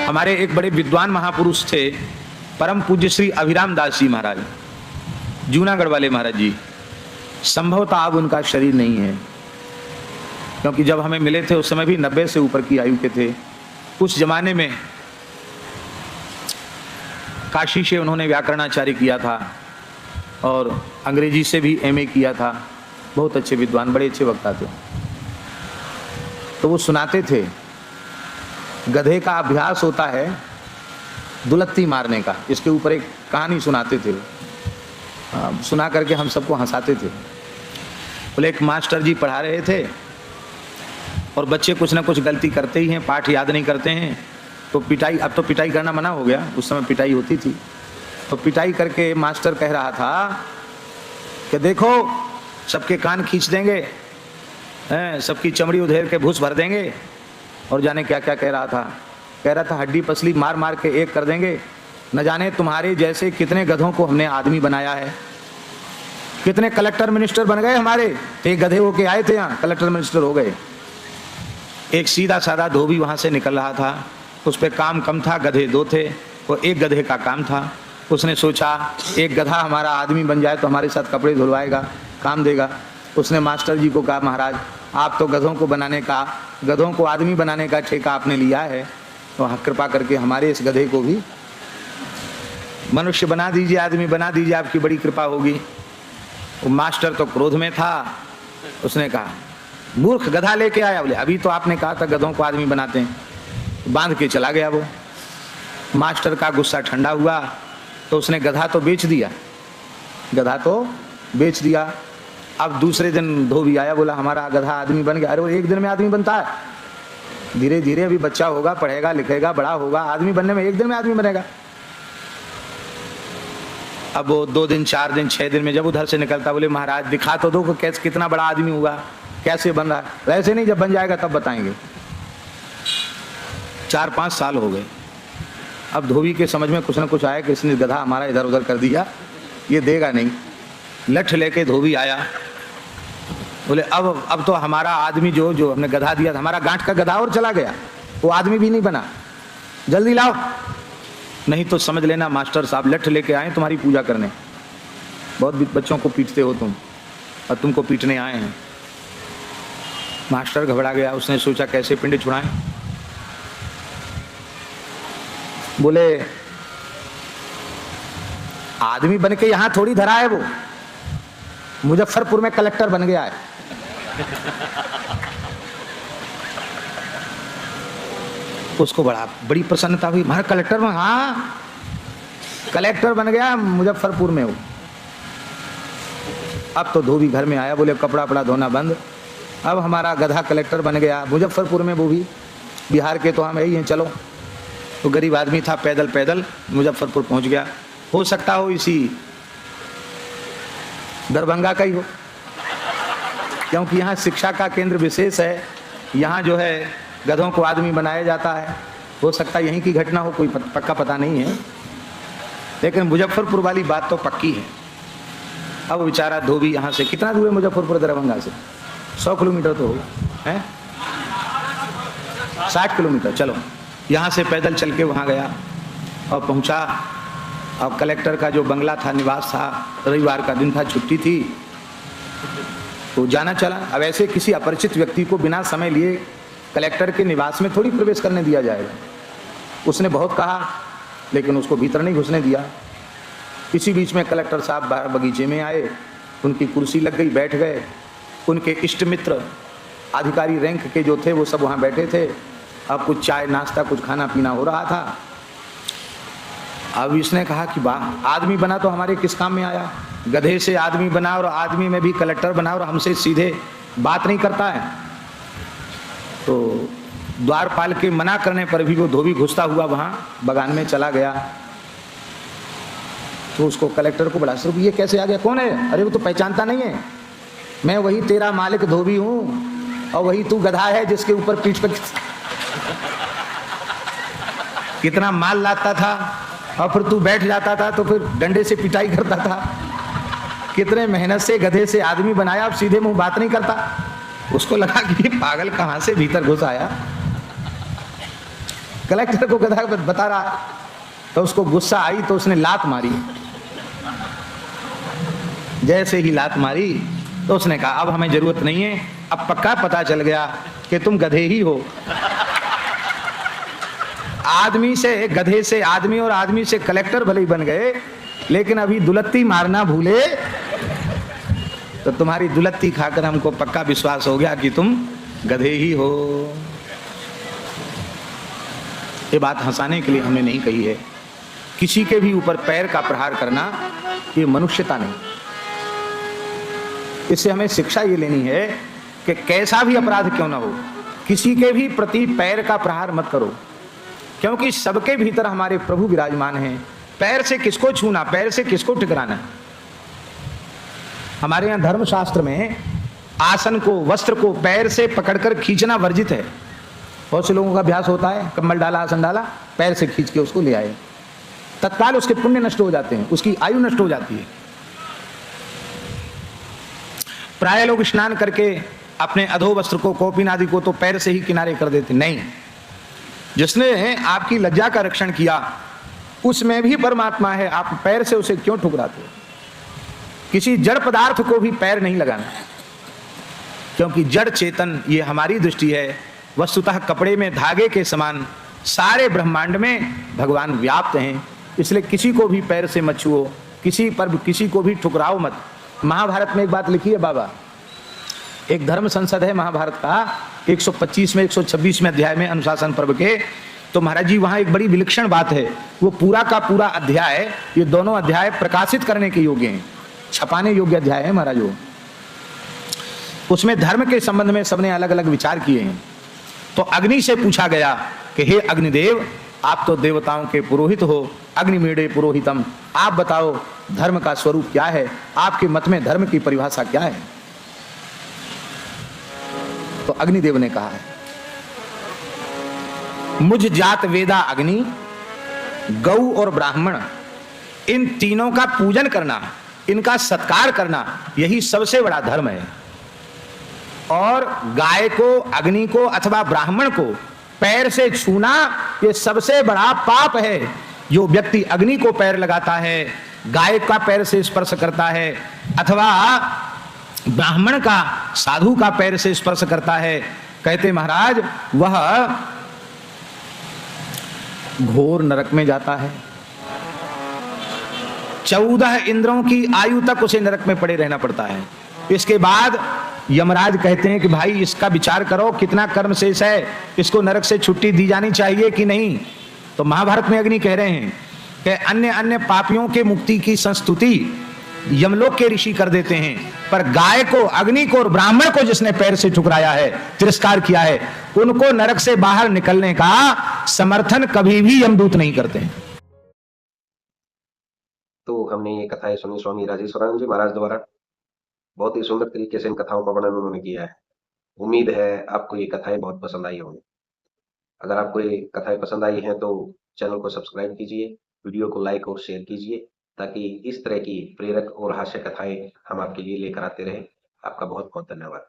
हमारे एक बड़े विद्वान महापुरुष थे, परम पूज्य श्री अभिराम दास जी महाराज, जूनागढ़ वाले महाराज जी। संभवतः अब उनका शरीर नहीं है, क्योंकि जब हमें मिले थे उस समय भी 90 से ऊपर की आयु के थे। उस जमाने में काशी से उन्होंने व्याकरणाचार्य किया था और अंग्रेजी से भी एमए किया था। बहुत अच्छे विद्वान, बड़े अच्छे वक्ता थे। तो वो सुनाते थे, गधे का अभ्यास होता है दुलत्ती मारने का। इसके ऊपर एक कहानी सुनाते थे, सुना करके हम सबको हंसाते थे। बोले एक मास्टर जी पढ़ा रहे थे और बच्चे कुछ ना कुछ गलती करते ही हैं, पाठ याद नहीं करते हैं, तो पिटाई, अब तो पिटाई करना मना हो गया, उस समय पिटाई होती थी। तो पिटाई करके मास्टर कह रहा था कि देखो सबके कान खींच देंगे, सबकी चमड़ी उधेड़ के भूस भर देंगे, और जाने क्या क्या कह रहा था हड्डी पसली मार मार के एक कर देंगे। न जाने तुम्हारे जैसे कितने गधों को हमने आदमी बनाया है, कितने कलेक्टर मिनिस्टर बन गए हमारे। एक गधे होके आए थे यहाँ, कलेक्टर मिनिस्टर हो गए। एक सीधा साधा धोबी वहाँ से निकल रहा था, उस पर काम कम था, गधे 2 थे, वो एक गधे का काम था। उसने सोचा एक गधा हमारा आदमी बन जाए तो हमारे साथ कपड़े धुलवाएगा, काम देगा। उसने मास्टर जी को कहा, महाराज आप तो गधों को आदमी बनाने का ठेका आपने लिया है, तो कृपा करके हमारे इस गधे को भी मनुष्य बना दीजिए, आदमी बना दीजिए, आपकी बड़ी कृपा होगी। वो मास्टर तो क्रोध में था, उसने कहा मूर्ख गधा लेके आया। बोले अभी तो आपने कहा था गधों को आदमी बनाते हैं। बांध के चला गया वो। मास्टर का गुस्सा ठंडा हुआ तो उसने गधा तो बेच दिया। अब दूसरे दिन धोबी आया, बोला हमारा गधा आदमी बन गया। अरे वो एक दिन में आदमी बनता है? धीरे धीरे अभी बच्चा होगा, पढ़ेगा लिखेगा, बड़ा होगा, आदमी बनने में एक दिन में आदमी बनेगा। अब वो 2 दिन 4 दिन 6 दिन में जब उधर से निकलता, बोले महाराज दिखा तो दो कैसे कितना बड़ा आदमी हुआ, कैसे बन रहा है। वैसे नहीं, जब बन जाएगा तब बताएंगे। 4-5 साल हो गए। अब धोबी के समझ में कुछ ना कुछ आया कि इसने गधा हमारा इधर उधर कर दिया, ये देगा नहीं। लठ लेके धोबी आया, बोले अब तो हमारा आदमी जो हमने गधा दिया था, हमारा गांठ का गधा और चला गया, वो आदमी भी नहीं बना, जल्दी लाओ, नहीं तो समझ लेना मास्टर साहब लठ लेके आए तुम्हारी पूजा करने। बहुत बच्चों को पीटते हो तुम, और तुमको पीटने आए हैं। मास्टर घबरा गया, उसने सोचा कैसे पिंड छुड़ाएं। बोले आदमी बन के यहां थोड़ी धरा है, वो मुजफ्फरपुर में कलेक्टर बन गया है। उसको बड़ी प्रसन्नता हुई, हमारा कलेक्टर में, हाँ कलेक्टर बन गया मुजफ्फरपुर में वो। अब तो धोबी घर में आया, बोले कपड़ा वपड़ा धोना बंद, अब हमारा गधा कलेक्टर बन गया मुजफ्फरपुर में, वो भी बिहार के तो हम यही हैं, चलो। तो गरीब आदमी था, पैदल मुजफ्फरपुर पहुंच गया। हो सकता हो इसी दरभंगा का ही हो, क्योंकि यहाँ शिक्षा का केंद्र विशेष है, यहाँ जो है गधों को आदमी बनाया जाता है। हो सकता है यहीं की घटना हो, कोई पक्का पता नहीं है, लेकिन मुजफ्फरपुर वाली बात तो पक्की है। अब बेचारा धोबी यहाँ से कितना दूर है मुजफ्फरपुर दरभंगा से? 100 किलोमीटर तो हो है, 60 किलोमीटर। चलो यहाँ से पैदल चल के वहाँ गया और पहुँचा। अब कलेक्टर का जो बंगला था, निवास था, रविवार का दिन था, छुट्टी थी, तो जाना चला। अब ऐसे किसी अपरिचित व्यक्ति को बिना समय लिए कलेक्टर के निवास में थोड़ी प्रवेश करने दिया जाएगा। उसने बहुत कहा, लेकिन उसको भीतर नहीं घुसने दिया। इसी बीच में कलेक्टर साहब बाहर बगीचे में आए, उनकी कुर्सी लग गई, बैठ गए। उनके इष्ट मित्र अधिकारी रैंक के जो थे वो सब वहाँ बैठे थे। अब कुछ चाय नाश्ता, कुछ खाना पीना हो रहा था। अब इसने कहा कि वाह, आदमी बना तो हमारे किस काम में आया, गधे से आदमी बना और आदमी में भी कलेक्टर बना और हमसे सीधे बात नहीं करता है। तो द्वारपाल के मना करने पर भी वो धोबी घुसता हुआ वहाँ बगान में चला गया। तो उसको कलेक्टर को बड़ा सर, ये कैसे आ गया, कौन है? अरे वो तो पहचानता नहीं है, मैं वही तेरा मालिक धोबी हूँ, और वही तू गधा है जिसके ऊपर पीठ पर कितना माल लाता था, और फिर तू बैठ जाता था तो फिर डंडे से पिटाई करता था। कितने मेहनत से गधे से आदमी बनाया, अब सीधे मुंह बात नहीं करता। उसको लगा कि ये पागल कहाँ से भीतर घुस आया। कलेक्टर को गधा बता रहा, तो उसको गुस्सा आई तो उसने लात मारी। जैसे ही लात मारी तो उसने कहा अब हमें जरूरत नहीं है, अब पक्का पता चल गया कि तुम गधे ही हो। आदमी से गधे से आदमी और आदमी से कलेक्टर भले ही बन गए, लेकिन अभी दुलत्ती मारना भूले तो तुम्हारी दुलत्ती खाकर हमको पक्का विश्वास हो गया कि तुम गधे ही हो। ये बात हंसाने के लिए हमने नहीं कही है। किसी के भी ऊपर पैर का प्रहार करना ये मनुष्यता नहीं। इससे हमें शिक्षा ये लेनी है कि कैसा भी अपराध क्यों ना हो, किसी के भी प्रति पैर का प्रहार मत करो, क्योंकि सबके भीतर हमारे प्रभु विराजमान हैं। पैर से किसको छूना, पैर से किसको टकराना। हमारे यहाँ धर्मशास्त्र में आसन को, वस्त्र को पैर से पकड़कर खींचना वर्जित है। बहुत से लोगों का अभ्यास होता है, कम्बल डाला, आसन डाला, पैर से खींच के उसको ले आए, तत्काल उसके पुण्य नष्ट हो जाते हैं, उसकी आयु नष्ट हो जाती है। प्राय लोग स्नान करके अपने अधो वस्त्र को, कौपीन आदि को तो पैर से ही किनारे कर देते। नहीं, जिसने आपकी लज्जा का रक्षण किया उसमें भी परमात्मा है, आप पैर से उसे क्यों ठुकराते हो। किसी जड़ पदार्थ को भी पैर नहीं लगाना, क्योंकि जड़ चेतन ये हमारी दृष्टि है। वस्तुतः कपड़े में धागे के समान सारे ब्रह्मांड में भगवान व्याप्त हैं, इसलिए किसी को भी पैर से मत छुओ, किसी पर किसी को भी ठुकराओ मत। महाभारत में एक बात लिखी है बाबा, एक धर्म संसद है महाभारत का 125 में 126 में अध्याय में अनुशासन पर्व के, तो महाराज जी वहां एक बड़ी विलक्षण बात है। वो पूरा का पूरा अध्याय, ये दोनों अध्याय प्रकाशित करने के योग्य हैं, छपाने योग्य अध्याय है महाराज। वो उसमें धर्म के संबंध में सबने अलग अलग विचार किए हैं। तो अग्नि से पूछा गया कि हे अग्निदेव, आप तो देवताओं के पुरोहित हो, अग्निमीडे पुरोहितम, आप बताओ धर्म का स्वरूप क्या है, आपके मत में धर्म की परिभाषा क्या है। तो अग्निदेव ने कहा है, मुझ जात वेदा अग्नि, गौ और ब्राह्मण, इन तीनों का पूजन करना, इनका सत्कार करना, यही सबसे बड़ा धर्म है। और गाय को, अग्नि को अथवा ब्राह्मण को पैर से छूना ये सबसे बड़ा पाप है। जो व्यक्ति अग्नि को पैर लगाता है, गाय का पैर से स्पर्श करता है, अथवा ब्राह्मण का, साधु का पैर से स्पर्श करता है, कहते महाराज वह घोर नरक में जाता है। 14 इंद्रों की आयु तक उसे नरक में पड़े रहना पड़ता है। इसके बाद यमराज कहते हैं कि भाई इसका विचार करो, कितना कर्म शेष है, इसको नरक से छुट्टी दी जानी चाहिए कि नहीं। तो महाभारत में अग्नि कह रहे हैं कि अन्य अन्य पापियों के मुक्ति की संस्तुति यमलोक के ऋषि कर देते हैं, पर गाय को, अग्नि को और ब्राह्मण को जिसने पैर से ठुकराया है, तिरस्कार किया है, उनको नरक से बाहर निकलने का समर्थन कभी भी यमदूत नहीं करते हैं। तो हमने ये कथाएं सुनी स्वामी राजेश्वरानंद जी महाराज द्वारा। बहुत ही सुंदर तरीके से इन कथाओं का वर्णन उन्होंने किया है। उम्मीद है आपको ये कथाएं बहुत पसंद आई होंगी। अगर आपको ये कथाएं पसंद आई हैं तो चैनल को सब्सक्राइब कीजिए, वीडियो को लाइक और शेयर कीजिए, ताकि इस तरह की प्रेरक और हास्य कथाएं हम आपके लिए लेकर आते रहें। आपका बहुत बहुत धन्यवाद।